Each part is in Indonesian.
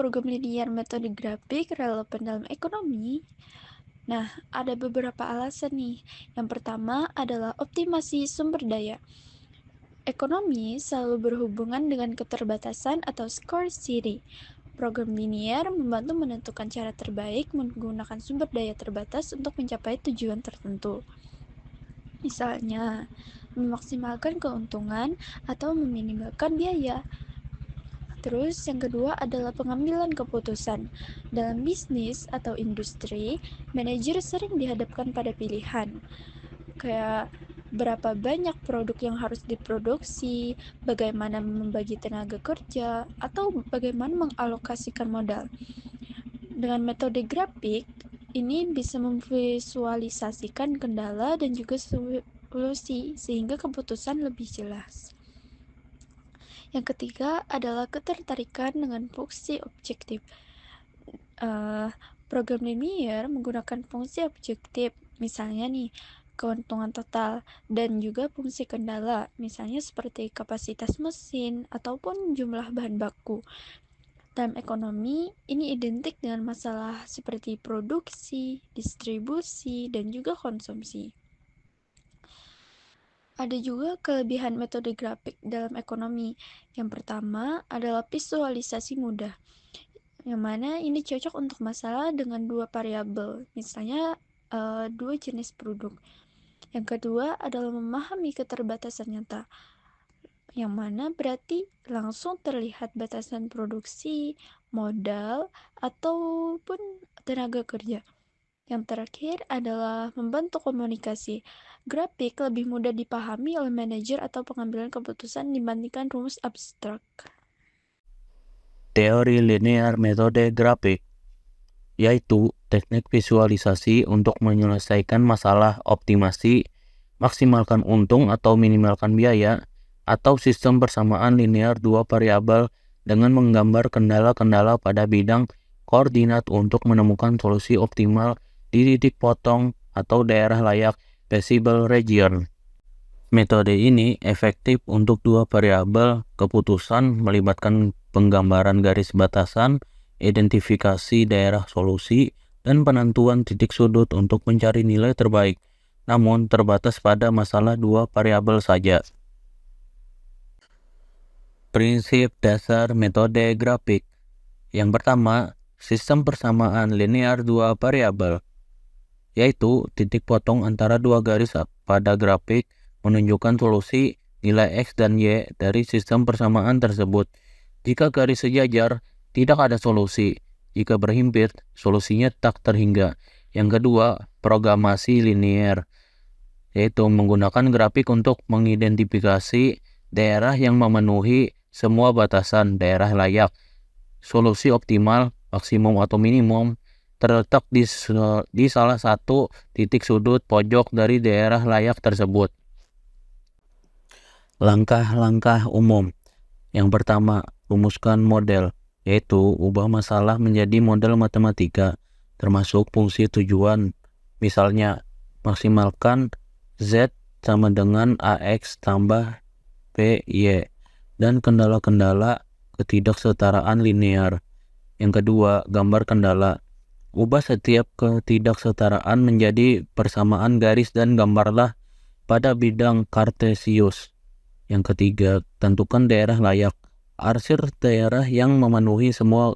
program linear metode grafik relevan dalam ekonomi? Nah, ada beberapa alasan nih. Yang pertama adalah optimasi sumber daya. Ekonomi selalu berhubungan dengan keterbatasan atau scarcity. Program linear membantu menentukan cara terbaik menggunakan sumber daya terbatas untuk mencapai tujuan tertentu. Misalnya, memaksimalkan keuntungan atau meminimalkan biaya. Terus yang kedua adalah pengambilan keputusan. Dalam bisnis atau industri, manajer sering dihadapkan pada pilihan. Kayak berapa banyak produk yang harus diproduksi, bagaimana membagi tenaga kerja, atau bagaimana mengalokasikan modal. Dengan metode grafik, ini bisa memvisualisasikan kendala dan juga solusi sehingga keputusan lebih jelas. Yang ketiga adalah ketertarikan dengan fungsi objektif. Program linear menggunakan fungsi objektif, misalnya nih, keuntungan total, dan juga fungsi kendala, misalnya seperti kapasitas mesin ataupun jumlah bahan baku. Dalam ekonomi, ini identik dengan masalah seperti produksi, distribusi, dan juga konsumsi. Ada juga kelebihan metode grafik dalam ekonomi. Yang pertama adalah visualisasi mudah, yang mana ini cocok untuk masalah dengan dua variabel, misalnya dua jenis produk. Yang kedua adalah memahami keterbatasan nyata, yang mana berarti langsung terlihat batasan produksi, modal, ataupun tenaga kerja. Yang terakhir adalah membantu komunikasi. Grafik lebih mudah dipahami oleh manajer atau pengambilan keputusan dibandingkan rumus abstrak. Teori linear metode grafik yaitu teknik visualisasi untuk menyelesaikan masalah optimasi, maksimalkan untung atau minimalkan biaya, atau sistem persamaan linear dua variabel dengan menggambar kendala-kendala pada bidang koordinat untuk menemukan solusi optimal di titik potong atau daerah layak feasible region. Metode ini efektif untuk dua variabel keputusan melibatkan penggambaran garis batasan, identifikasi daerah solusi, dan penentuan titik sudut untuk mencari nilai terbaik, namun terbatas pada masalah dua variabel saja. Prinsip dasar metode grafik. Yang pertama, sistem persamaan linear dua variabel, yaitu titik potong antara dua garis pada grafik menunjukkan solusi nilai X dan Y dari sistem persamaan tersebut. Jika garis sejajar, tidak ada solusi. Jika berhimpit, solusinya tak terhingga. Yang kedua, programasi linear, yaitu menggunakan grafik untuk mengidentifikasi daerah yang memenuhi semua batasan daerah layak. Solusi optimal, maksimum atau minimum, terletak di salah satu titik sudut pojok dari daerah layak tersebut. Langkah-langkah umum. Yang pertama, rumuskan model, yaitu ubah masalah menjadi model matematika, termasuk fungsi tujuan. Misalnya, maksimalkan Z sama dengan AX tambah PY, dan kendala-kendala ketidaksetaraan linear. Yang kedua, gambar kendala. Ubah setiap ketidaksetaraan menjadi persamaan garis dan gambarlah pada bidang kartesius. Yang ketiga, tentukan daerah layak. Arsir daerah yang memenuhi semua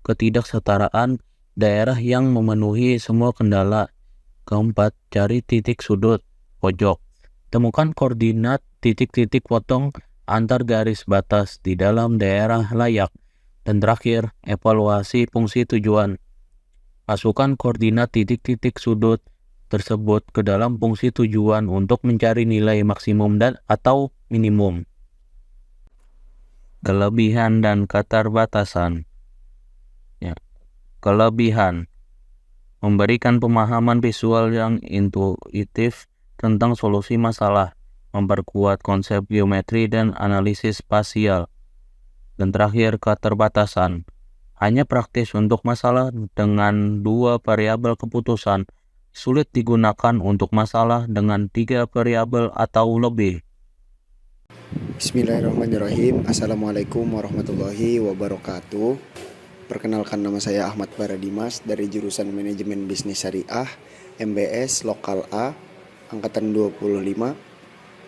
ketidaksetaraan, daerah yang memenuhi semua kendala. Keempat, cari titik sudut pojok. Temukan koordinat titik-titik potong antar garis batas di dalam daerah layak. Dan terakhir, evaluasi fungsi tujuan. Masukkan koordinat titik-titik sudut tersebut ke dalam fungsi tujuan untuk mencari nilai maksimum dan atau minimum. Kelebihan dan keterbatasan. Ya. Kelebihan: memberikan pemahaman visual yang intuitif tentang solusi masalah, memperkuat konsep geometri dan analisis spasial. Dan terakhir, keterbatasan: hanya praktis untuk masalah dengan dua variabel keputusan, sulit digunakan untuk masalah dengan 3 variabel atau lebih. Bismillahirrahmanirrahim. Assalamualaikum warahmatullahi wabarakatuh. Perkenalkan, nama saya Ahmad Baradimas dari jurusan Manajemen Bisnis Syariah MBS Lokal A angkatan 25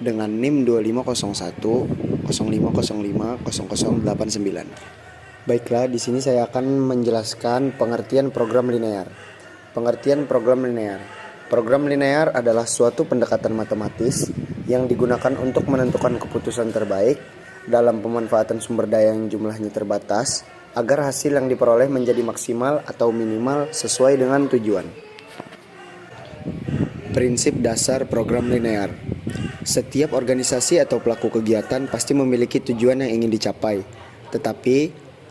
dengan NIM 2501 0505 0089. Baiklah, di sini saya akan menjelaskan pengertian program linear. Pengertian program linear. Program linear adalah suatu pendekatan matematis yang digunakan untuk menentukan keputusan terbaik dalam pemanfaatan sumber daya yang jumlahnya terbatas agar hasil yang diperoleh menjadi maksimal atau minimal sesuai dengan tujuan. Prinsip dasar program linear. Setiap organisasi atau pelaku kegiatan pasti memiliki tujuan yang ingin dicapai, tetapi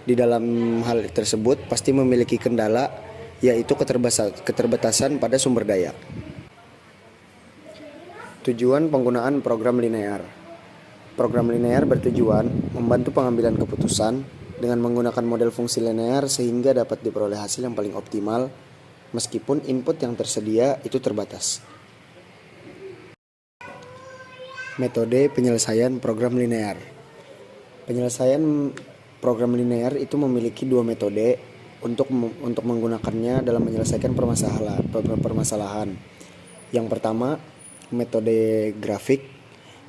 di dalam hal tersebut pasti memiliki kendala, yaitu keterbatasan pada sumber daya. Tujuan penggunaan program linear. Program linear bertujuan membantu pengambilan keputusan dengan menggunakan model fungsi linear sehingga dapat diperoleh hasil yang paling optimal meskipun input yang tersedia itu terbatas. Metode penyelesaian program linear. Penyelesaian program linear itu memiliki dua metode untuk menggunakannya dalam menyelesaikan permasalahan. Yang pertama, metode grafik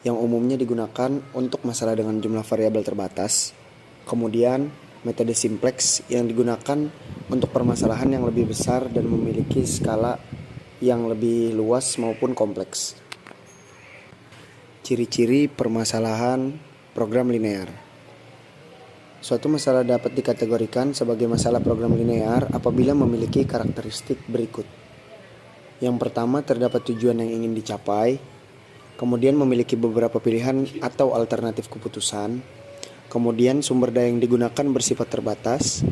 yang umumnya digunakan untuk masalah dengan jumlah variabel terbatas. Kemudian, metode simplex yang digunakan untuk permasalahan yang lebih besar dan memiliki skala yang lebih luas maupun kompleks. Ciri-ciri permasalahan program linear. Suatu masalah dapat dikategorikan sebagai masalah program linear apabila memiliki karakteristik berikut. Yang pertama, terdapat tujuan yang ingin dicapai, kemudian memiliki beberapa pilihan atau alternatif keputusan, kemudian sumber daya yang digunakan bersifat terbatas,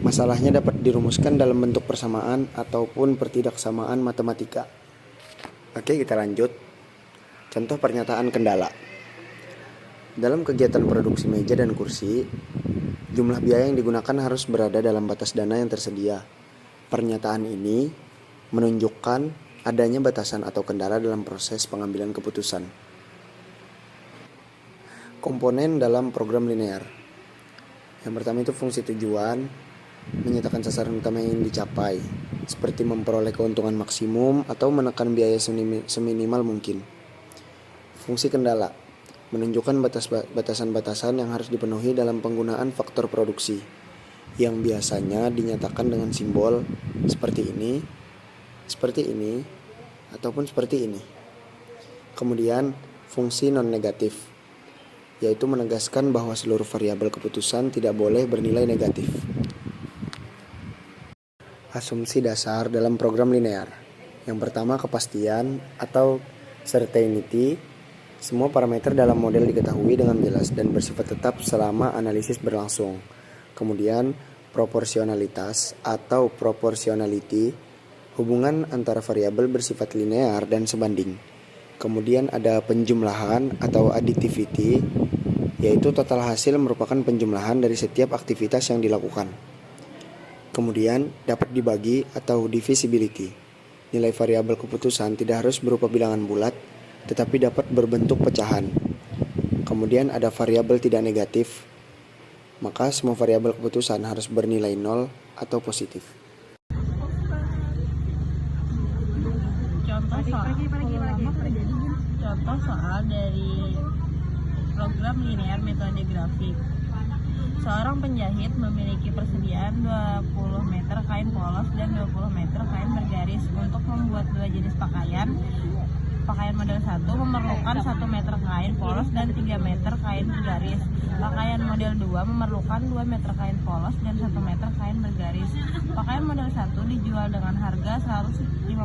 masalahnya dapat dirumuskan dalam bentuk persamaan ataupun pertidaksamaan matematika. Oke, kita lanjut. Contoh pernyataan kendala. Dalam kegiatan produksi meja dan kursi, jumlah biaya yang digunakan harus berada dalam batas dana yang tersedia. Pernyataan ini menunjukkan adanya batasan atau kendala dalam proses pengambilan keputusan. Komponen dalam program linear. Yang pertama itu fungsi tujuan, menyatakan sasaran utama yang ingin dicapai, seperti memperoleh keuntungan maksimum atau menekan biaya seminimal mungkin. Fungsi kendala, menunjukkan batasan-batasan yang harus dipenuhi dalam penggunaan faktor produksi, yang biasanya dinyatakan dengan simbol seperti ini, ataupun seperti ini. Kemudian, fungsi non-negatif, yaitu menegaskan bahwa seluruh variabel keputusan tidak boleh bernilai negatif. Asumsi dasar dalam program linear. Yang pertama, kepastian atau certainty. Semua parameter dalam model diketahui dengan jelas dan bersifat tetap selama analisis berlangsung. Kemudian, proporsionalitas atau proportionality, hubungan antara variabel bersifat linear dan sebanding. Kemudian ada penjumlahan atau additivity, yaitu total hasil merupakan penjumlahan dari setiap aktivitas yang dilakukan. Kemudian dapat dibagi atau divisibility. Nilai variabel keputusan tidak harus berupa bilangan bulat, tetapi dapat berbentuk pecahan. Kemudian ada variabel tidak negatif, maka semua variabel keputusan harus bernilai 0 atau positif. Contoh soal dari program linear metode grafik. Seorang penjahit memiliki persediaan 20 meter kain polos dan 20 meter kain bergaris untuk membuat dua jenis pakaian. Pakaian model 1 memerlukan 1 meter kain polos dan 3 meter kain bergaris. Pakaian model 2 memerlukan 2 meter kain polos dan 1 meter kain bergaris. Pakaian model 1 dijual dengan harga 150.000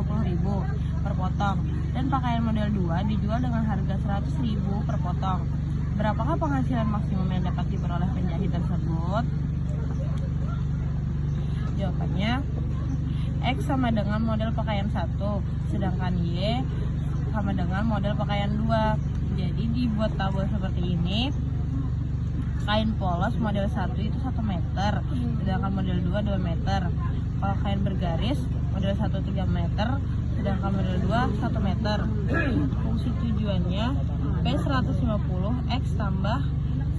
per potong dan pakaian model 2 dijual dengan harga 100.000 per potong. Berapakah penghasilan maksimum yang dapat diperoleh penjahit tersebut? Jawabannya, X sama dengan model pakaian 1, sedangkan Y sama dengan model pakaian 2. Jadi dibuat tabel seperti ini. Kain polos model 1 itu 1 meter, sedangkan model 2 2 meter. Kalau kain bergaris model 1 3 meter, sedangkan model 2 1 meter. Fungsi tujuannya P 150 X tambah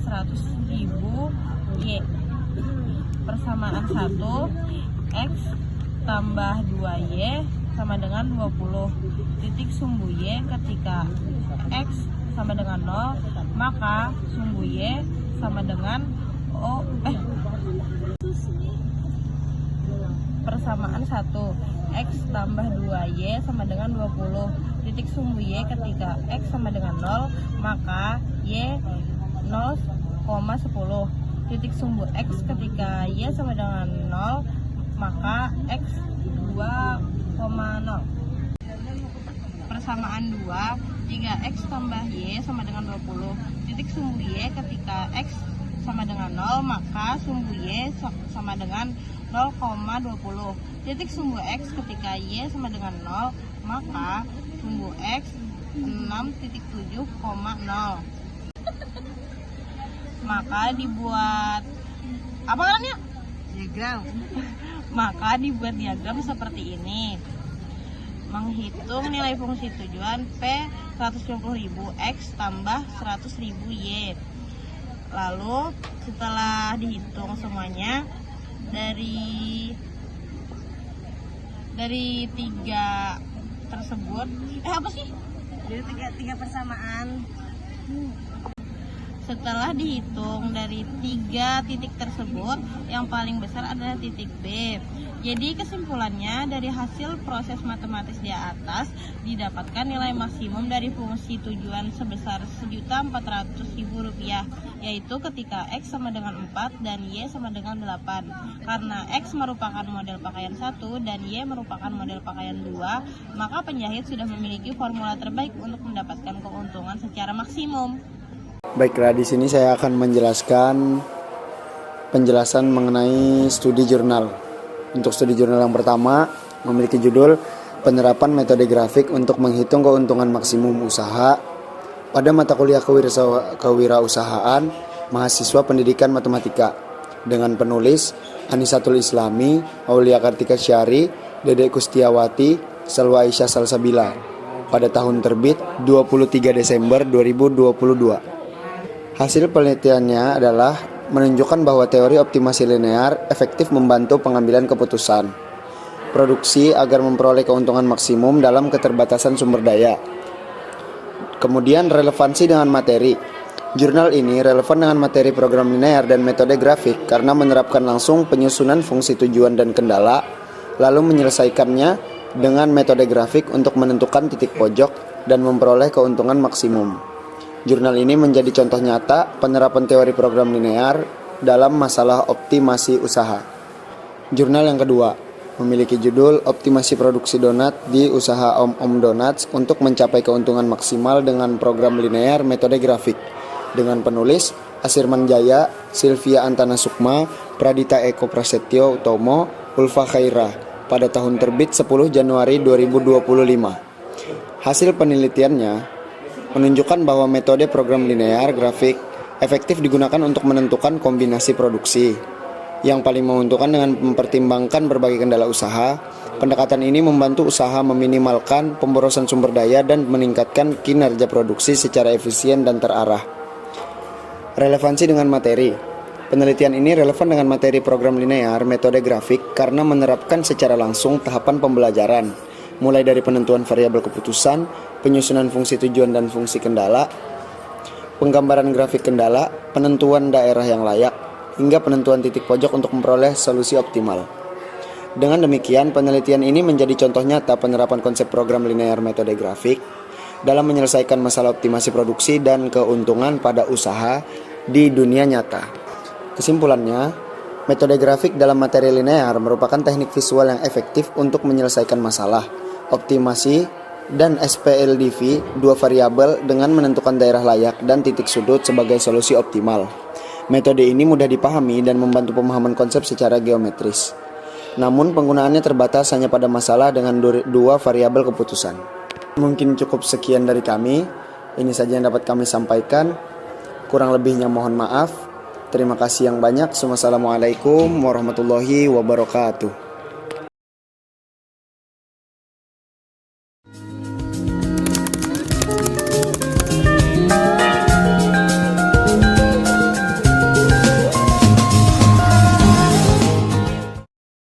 100.000 Y. Persamaan 1, X tambah 2Y sama dengan 20. Titik sumbu Y ketika X sama dengan 0, maka sumbu Y sama dengan persamaan 1, X tambah 2Y sama dengan 20. Titik sumbu Y ketika X sama dengan 0, maka Y 0,10. Titik sumbu X ketika Y sama dengan 0, maka X 2,0. Persamaan 2, 3X tambah Y sama dengan 20. Titik sumbu Y ketika X sama dengan 0, maka sumbu Y sama dengan 0,20. Titik sumbu X ketika Y sama dengan 0, maka sumbu X 6,7,0. Maka dibuat apa kan ya? Diagram. Maka dibuat diagram seperti ini. Menghitung nilai fungsi tujuan P 150.000 X tambah 100.000 Y. Lalu setelah dihitung semuanya dari 3 tersebut apa sih? Dari tiga persamaan. Setelah dihitung dari 3 titik tersebut, yang paling besar adalah titik B. Jadi kesimpulannya, dari hasil proses matematis di atas didapatkan nilai maksimum dari fungsi tujuan sebesar Rp1.400.000, yaitu ketika X sama dengan 4 dan Y sama dengan 8. Karena X merupakan model pakaian 1 dan Y merupakan model pakaian 2, maka penjahit sudah memiliki formula terbaik untuk mendapatkan keuntungan secara maksimum. Baiklah, di sini saya akan menjelaskan penjelasan mengenai studi jurnal. Untuk studi jurnal yang pertama memiliki judul Penerapan Metode Grafik untuk Menghitung Keuntungan Maksimum Usaha pada mata kuliah kewirausahaan mahasiswa pendidikan matematika, dengan penulis Anisatul Islami, Aulia Kartika Syari, Dede Kustiawati, Salwa Aisyah Salsabila, pada tahun terbit 23 Desember 2022. Hasil penelitiannya adalah menunjukkan bahwa teori optimasi linear efektif membantu pengambilan keputusan produksi agar memperoleh keuntungan maksimum dalam keterbatasan sumber daya. Kemudian relevansi dengan materi. Jurnal ini relevan dengan materi program linear dan metode grafik karena menerapkan langsung penyusunan fungsi tujuan dan kendala, lalu menyelesaikannya dengan metode grafik untuk menentukan titik pojok dan memperoleh keuntungan maksimum. Jurnal ini menjadi contoh nyata penerapan teori program linear dalam masalah optimasi usaha. Jurnal yang kedua memiliki judul Optimasi Produksi Donat di Usaha Om Donuts untuk mencapai keuntungan maksimal dengan program linear metode grafik, dengan penulis Asirman Jaya, Sylvia Antana Sukma, Pradita Eko Prasetyo Utomo, Ulfa Khairah, pada tahun terbit 10 Januari 2025. Hasil penelitiannya menunjukkan bahwa metode program linear grafik efektif digunakan untuk menentukan kombinasi produksi yang paling menguntungkan dengan mempertimbangkan berbagai kendala usaha. Pendekatan ini membantu usaha meminimalkan pemborosan sumber daya dan meningkatkan kinerja produksi secara efisien dan terarah. Relevansi dengan materi. Penelitian ini relevan dengan materi program linear metode grafik karena menerapkan secara langsung tahapan pembelajaran, mulai dari penentuan variabel keputusan, penyusunan fungsi tujuan dan fungsi kendala, penggambaran grafik kendala, penentuan daerah yang layak, hingga penentuan titik pojok untuk memperoleh solusi optimal. Dengan demikian, penelitian ini menjadi contoh nyata penerapan konsep program linear metode grafik dalam menyelesaikan masalah optimasi produksi dan keuntungan pada usaha di dunia nyata. Kesimpulannya, metode grafik dalam materi linear merupakan teknik visual yang efektif untuk menyelesaikan masalah optimasi dan SPLDV, dua variabel, dengan menentukan daerah layak dan titik sudut sebagai solusi optimal. Metode ini mudah dipahami dan membantu pemahaman konsep secara geometris. Namun penggunaannya terbatas hanya pada masalah dengan dua variabel keputusan. Mungkin cukup sekian dari kami. Ini saja yang dapat kami sampaikan. Kurang lebihnya mohon maaf. Terima kasih yang banyak. Wassalamualaikum warahmatullahi wabarakatuh.